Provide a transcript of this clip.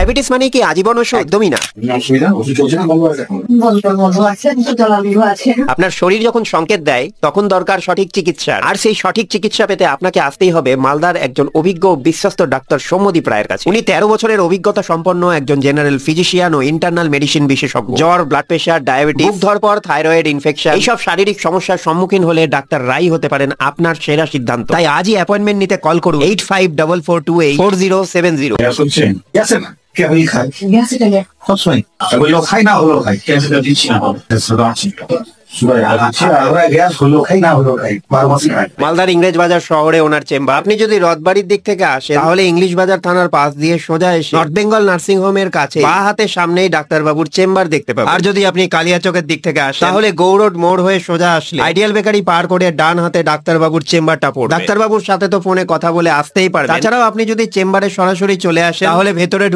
Diabetes মানে কি আজীবন ওষুধ? একদমই না। আপনার শরীর যখন সংকেত দেয় তখন দরকার সঠিক চিকিৎসা, আর সেই সঠিক চিকিৎসা পেতে আপনাকে আসতেই হবে মালদার একজন অভিজ্ঞ বিশ্বস্ত ডাক্তার সৌম্যদীপ রায়ের কাছে। উনি 13 বছরের অভিজ্ঞতা সম্পন্ন একজন জেনারেল ফিজিশিয়ান ও ইন্টারনাল মেডিসিন বিশেষজ্ঞ। জ্বর, ব্লাড প্রেশার, ডায়াবেটিস, বুক ধরপর, থাইরয়েড ইনফেকশন, এইসব শারীরিক সমস্যার সম্মুখীন হলে ডাক্তার রাই হতে পারেন আপনার সেরা সিদ্ধান্ত। তাই আজই অ্যাপয়েন্টমেন্ট নিতে কল করুন 8544284070। কেবলই খাই সবসময় হলো খাই না হলো খাই ক্যান্সার দিচ্ছি না মালদার ইংরেজ বাজার শহরে ওনার চেম্বার। আপনি যদি রথবাড়ির দিক থেকে আসেন তাহলে ইংলিশ বাজার থানার পাশ দিয়ে সোজা এসে নর্থ বেঙ্গল নার্সিং হোমের কাছে বাঁ হাতের সামনেই ডাক্তারবাবুর চেম্বার দেখতে পাবেন। আর যদি আপনি কালিয়াচকের দিক থেকে আসেন তাহলে গৌরোড মোড় হয়ে সোজা আসলে আইডিয়াল বেকারি পার করে ডান হাতে ডাক্তারবাবুর চেম্বারটা পড়বে। ডাক্তারবাবুর সাথে তো ফোনে কথা বলে আসতেই পারবেন। তাছাড়াও আপনি যদি চেম্বারে সরাসরি চলে আসেন তাহলে ভেতরে